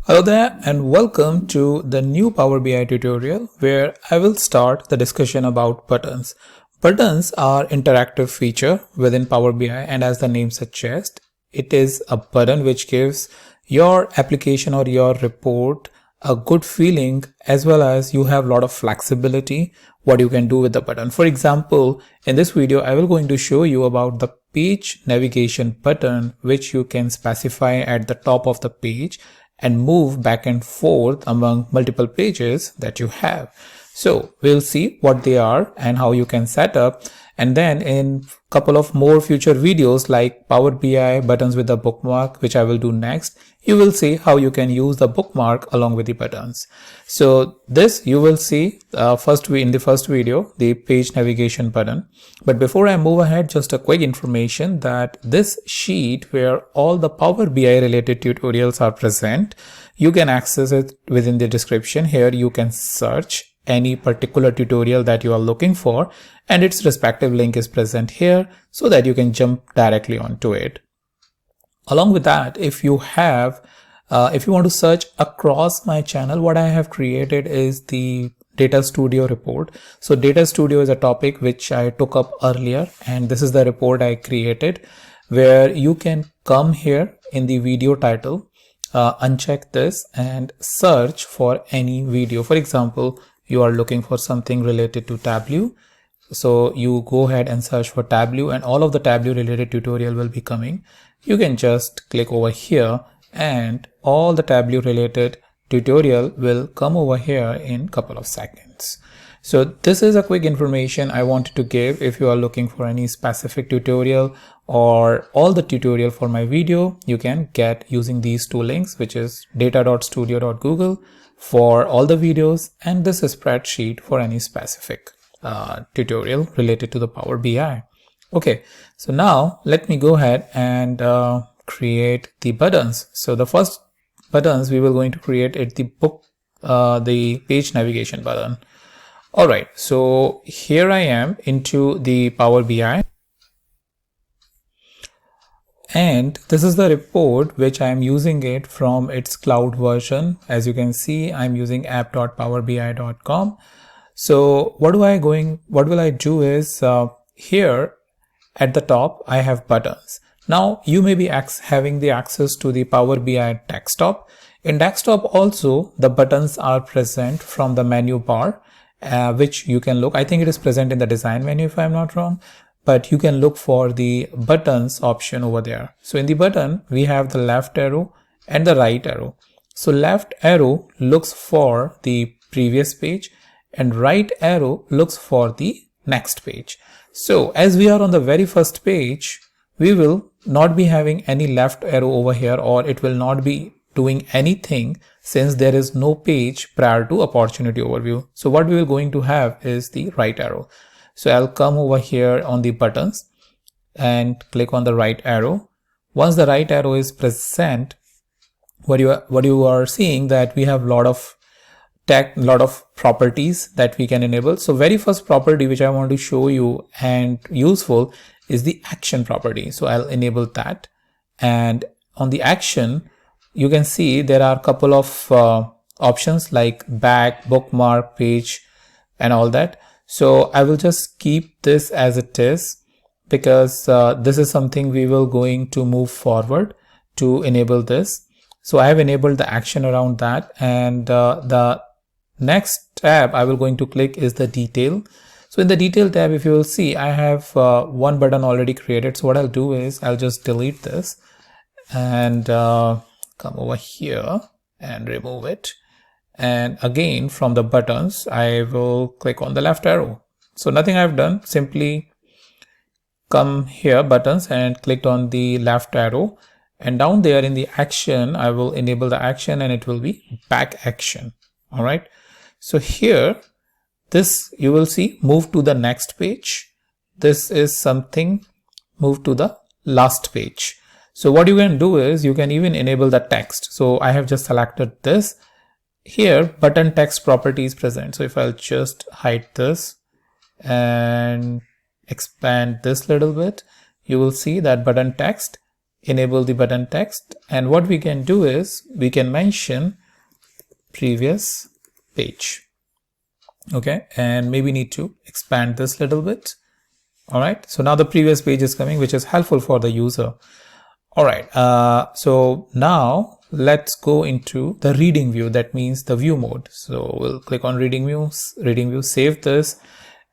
Hello there and welcome to the new Power BI tutorial where I will start the discussion about buttons. Buttons are interactive feature within Power BI, and as the name suggests, it is a button which gives your application or your report a good feeling, as well as you have a lot of flexibility what you can do with the button. For example, in this video I will going to show you about the page navigation button, which you can specify at the top of the page and move back and forth among multiple pages that you have. So we'll see what they are and how you can set up, and then in couple of more future videos like Power BI buttons with the bookmark, which I will do next, you will see how you can use the bookmark along with the buttons. So this you will see in the first video, the page navigation button. But before I move ahead, just a quick information that this sheet where all the Power BI related tutorials are present, you can access it within the description. Here you can search any particular tutorial that you are looking for, and its respective link is present here so that you can jump directly onto it. Along with that, if you want to search across my channel, what I have created is the Data Studio report. So Data Studio is a topic which I took up earlier, and this is the report I created where you can come here in the video title, uncheck this and search for any video. For example, you are looking for something related to Tableau, so you go ahead and search for Tableau, and all of the Tableau related tutorial will be coming. You can just click over here and all the Tableau related tutorial will come over here in couple of seconds. So this is a quick information I wanted to give. If you are looking for any specific tutorial or all the tutorial for my video, you can get using these two links, which is data.studio.google for all the videos, and this is spreadsheet for any specific tutorial related to the Power BI. Okay, so now let me go ahead and create the buttons. So the first buttons we will going to create at the page navigation button. All right, so here I am into the Power BI, and this is the report which I am using it from its cloud version. As you can see, I'm using app.powerbi.com. So what will I do is here at the top I have buttons. Now you may be having the access to the Power BI desktop. In desktop also the buttons are present from the menu bar, which you can look. I think it is present in the design menu if I'm not wrong, but you can look for the buttons option over there. So in the button we have the left arrow and the right arrow. So left arrow looks for the previous page and right arrow looks for the next page. So as we are on the very first page, we will not be having any left arrow over here, or it will not be doing anything since there is no page prior to opportunity overview. So what we are going to have is the right arrow. So I'll come over here on the buttons and click on the right arrow. Once the right arrow is present, what you are seeing that we have lot of properties that we can enable. So very first property which I want to show you and useful is the action property. So I'll enable that, and on the action you can see there are a couple of options like back, bookmark, page and all that. So I will just keep this as it is because this is something we will going to move forward to enable this. So I have enabled the action around that, and the next tab I will going to click is the detail. So in the detail tab, if you will see, I have one button already created. So what I'll do is I'll just delete this and come over here and remove it. And again from the buttons I will click on the left arrow. So nothing I've done, simply come here buttons and clicked on the left arrow, and down there in the action I will enable the action and it will be back action. All right, so here this you will see move to the next page. This is something move to the last page. So what you can do is you can even enable the text. So I have just selected this. Here button text property is present. So if I'll just hide this and expand this little bit, you will see that button text enable the button text, and what we can do is we can mention previous page. Okay, and maybe need to expand this a little bit. All right, so now the previous page is coming, which is helpful for the user. All right, so now let's go into the reading view. That means the view mode. So we'll click on reading view, save this,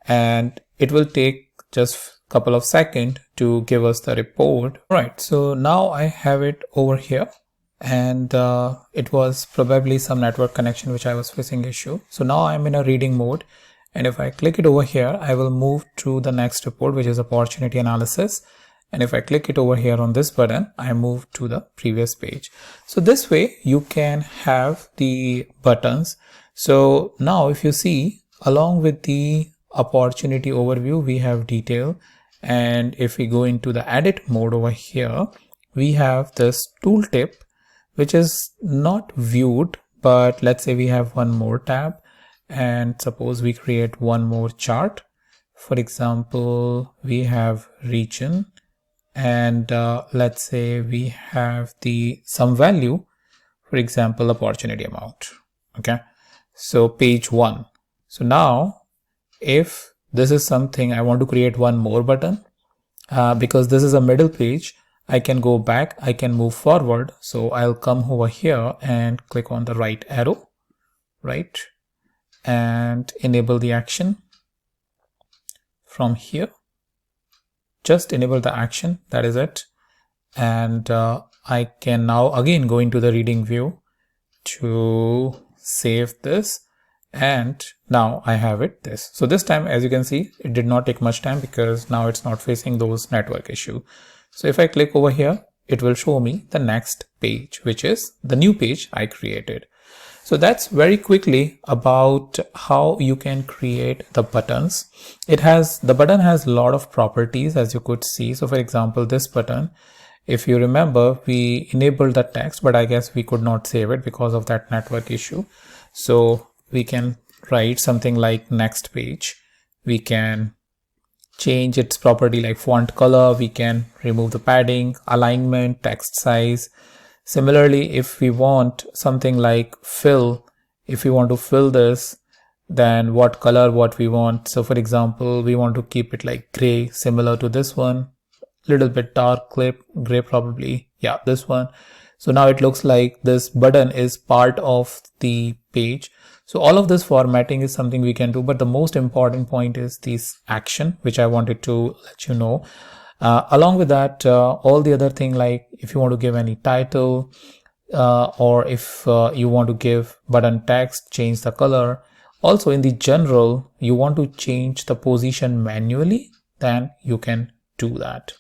and it will take just a couple of seconds to give us the report. All right, so now I have it over here, and it was probably some network connection which I was facing issue. So now I'm in a reading mode, and if I click it over here, I will move to the next report, which is opportunity analysis. And if I click it over here on this button, I move to the previous page. So this way you can have the buttons. So now if you see, along with the opportunity overview, we have detail. And if we go into the edit mode over here, we have this tooltip, which is not viewed, but let's say we have one more tab, and suppose we create one more chart. For example, we have region, and let's say we have the some value, for example, opportunity amount. Okay, so page 1. So now if this is something I want to create one more button, because this is a middle page, I can go back, I can move forward. So I'll come over here and click on the right arrow, right, and enable the action from here. Just enable the action, that is it. And I can now again go into the reading view to save this, and now I have it this. So this time, as you can see, it did not take much time because now it's not facing those network issue. So if I click over here, it will show me the next page, which is the new page I created. So that's very quickly about how you can create the buttons. The button has a lot of properties, as you could see. So for example, this button, if you remember, we enabled the text, but I guess we could not save it because of that network issue. So we can write something like next page. We can change its property like font color. We can remove the padding, alignment, text size. Similarly, if we want something like fill, if we want to fill this, then what color, what we want. So for example, we want to keep it like gray, similar to this one, little bit dark gray probably. Yeah, this one. So now it looks like this button is part of the page. So all of this formatting is something we can do, but the most important point is this action, which I wanted to let you know. Along with that, all the other thing, like if you want to give any title, or if you want to give button text, change the color. Also in the general, you want to change the position manually, then you can do that.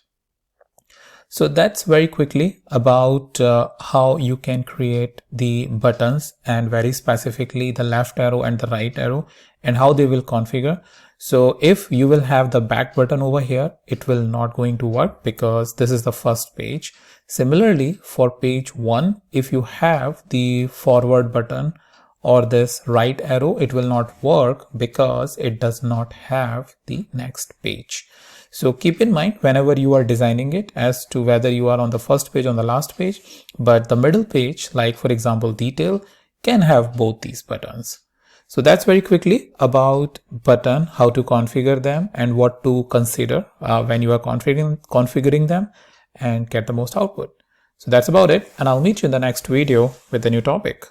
So that's very quickly about how you can create the buttons, and very specifically the left arrow and the right arrow, and how they will configure. So if you will have the back button over here, it will not going to work because this is the first page. Similarly, for page 1, if you have the forward button or this right arrow, it will not work because it does not have the next page. So keep in mind whenever you are designing it as to whether you are on the first page or on the last page, but the middle page, like for example detail, can have both these buttons. So that's very quickly about button, how to configure them and what to consider when you are configuring them and get the most output. So that's about it, and I'll meet you in the next video with a new topic.